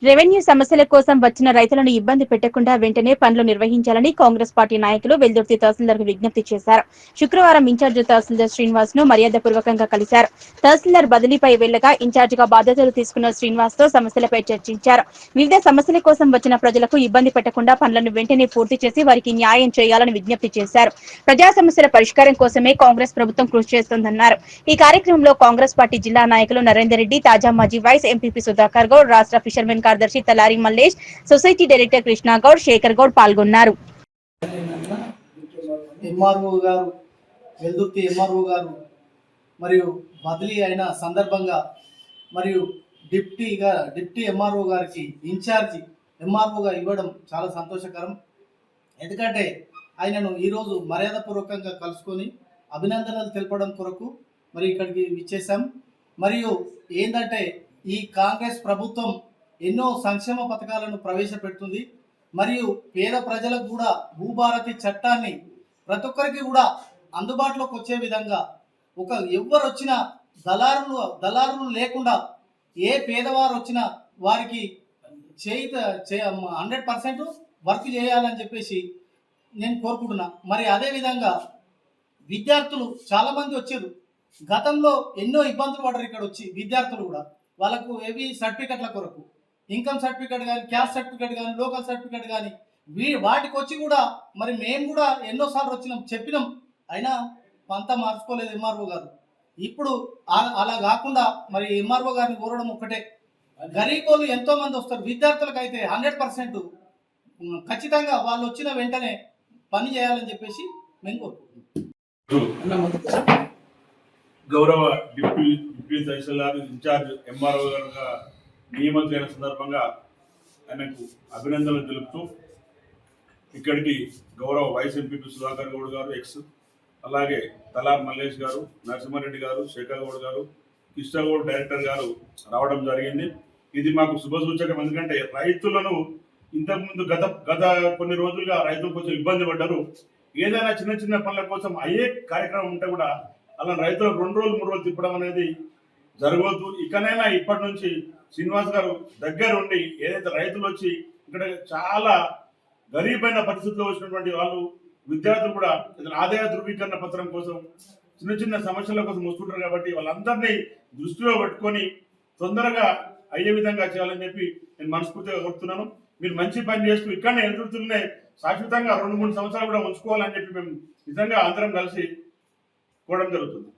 Revenue సమస్యల కోసం వచ్చిన రైతులను ఇబ్బంది పెట్టకుండా వెంటనే పనులు నిర్వహించాలని కాంగ్రెస్ పార్టీ నాయకులు వెల్దుర్తి తహసీల్దార్కు విజ్ఞప్తి చేశారు. శుక్రవారం ఇన్ఛార్జ్ తహసీల్దార్ శ్రీనివాస్ ను మర్యాదపూర్వకంగా కలిశారు. తహసీల్దార్ బదిలీపై వెళ్లగా ఇన్ఛార్జిగా బాధ్యతలు తీసుకున్న శ్రీనివాస్ తో సమస్యలపై చర్చించారు. వివిధ సమస్యల కోసం వచ్చిన ప్రజలకు ఇబ్బంది పెట్టకుండా పనులను వెంటనే పూర్తి చేసి వారికి న్యాయం చేయాలని విజ్ఞప్తి చేశారు. ప్రజా సమస్యల పరిష్కారం కోసమే కాంగ్రెస్ ప్రభుత్వం కృషి చేస్తోందన్నారు. ఈ కార్యక్రమంలో కాంగ్రెస్ పార్టీ జిల్లా నాయకులు నరేందర్ రెడ్డి, తాజా మాజీ వైస్ ఎంపీపీ సుధాకర్ గౌడ్, రాష్ట్ర ఫిషర్మెన్ కార్యదర్శి తలారి మల్లేష్, సొసైటీ డైరెక్టర్ కృష్ణ గౌడ్, శేఖర్ గౌడ్ పాల్గొన్నారు. మరియు బదిలీ అయిన సందర్భంగా మరియు డిప్టీ ఎంఆర్ఓ గారికి ఇన్ఛార్జి ఎంఆర్ఓగా ఇవ్వడం చాలా సంతోషకరం. ఎందుకంటే ఆయనను ఈరోజు మర్యాదపూర్వకంగా కలుసుకొని అభినందనలు తెలపడం కొరకు మరి ఇక్కడికి విచ్చేసాం. మరియు ఏంటంటే ఈ కాంగ్రెస్ ప్రభుత్వం ఎన్నో సంక్షేమ పథకాలను ప్రవేశపెడుతుంది. మరియు పేద ప్రజలకు కూడా భూభారతి చట్టాన్ని ప్రతి ఒక్కరికి కూడా అందుబాటులోకి వచ్చే విధంగా ఎవరు వచ్చినా దళారులు లేకుండా ఏ పేదవారు వచ్చినా వారికి 100% వర్క్ చేయాలని చెప్పేసి నేను కోరుకుంటున్నా. మరి అదేవిధంగా విద్యార్థులు చాలామంది వచ్చారు. గతంలో ఎన్నో ఇబ్బందులు పడ్డారు. ఇక్కడ వచ్చి విద్యార్థులు కూడా వాళ్ళకు ఏవి సర్టిఫికెట్ల కొరకు ఇన్కమ్ సర్టిఫికెట్ కానీ, క్యాస్ట్ సర్టిఫికెట్ కానీ, లోకల్ సర్టిఫికెట్ కానీ వాటికి వచ్చి కూడా మరి మేము కూడా ఎన్నోసార్లు చెప్పినాం, అయినా అంతా మార్చుకోలేదు ఎంఆర్ఓ గారు. ఇప్పుడు అలా కాకుండా మరి ఎంఆర్ఓ గారిని కోరడం ఒక్కటే, గరీబోళ్ళు ఎంతో మంది వస్తారు. విద్యార్థులకు అయితే 100% ఖచ్చితంగా వాళ్ళు వచ్చిన వెంటనే పని చేయాలని చెప్పేసి మేము కోరుకుంటున్నాం. గౌరవ డిప్యూటీ తహసీల్దార్ ఇన్ఛార్జ్ ఎంఆర్ఓ గారుగా నియమితులైన సందర్భంగా ఆయనకు అభినందనలు తెలుపుతూ ఇక్కడికి గౌరవ వైస్ ఎంపీపీ సుధాకర్ గౌడ్ గారు ఎక్స్, అలాగే తలార్ మల్లేష్ గారు, నరసింహారెడ్డి గారు, శేఖర్ గౌడ్ గారు, కృష్ణ గౌడ్ డైరెక్టర్ గారు రావడం జరిగింది. ఇది మాకు శుభసూచకం. ఎందుకంటే రైతులను ఇంతకుముందు గత కొన్ని రోజులుగా రైతులు కొంచెం ఇబ్బంది పడ్డారు. ఏదైనా చిన్న చిన్న పనుల కోసం అయ్యే కార్యక్రమం ఉంటే కూడా అలా రైతులు 2 రోజులు 3 రోజులు తిప్పడం అనేది జరగవద్దు. ఇకనైనా ఇప్పటి నుంచి శ్రీనివాస్ గారు దగ్గర ఉండి ఏదైతే రైతులు వచ్చి ఇక్కడ చాలా గరీబైన పరిస్థితుల్లో వచ్చినటువంటి వాళ్ళు విద్యార్థులు కూడా ఆదాయ ధృవీకరణ పత్రం కోసం చిన్న చిన్న సమస్యల కోసం వస్తుంటారు. కాబట్టి వాళ్ళందరినీ దృష్టిలో పెట్టుకొని తొందరగా అయ్యే విధంగా చేయాలని చెప్పి నేను మనస్ఫూర్తిగా కోరుతున్నాను. మీరు మంచి పని చేస్తూ ఇక్కడనే ఎదురుతున్నే శాశ్వతంగా 2-3 సంవత్సరాలు కూడా ఉంచుకోవాలని చెప్పి మేము నిజంగా అందరం కలిసి కోవడం జరుగుతుంది.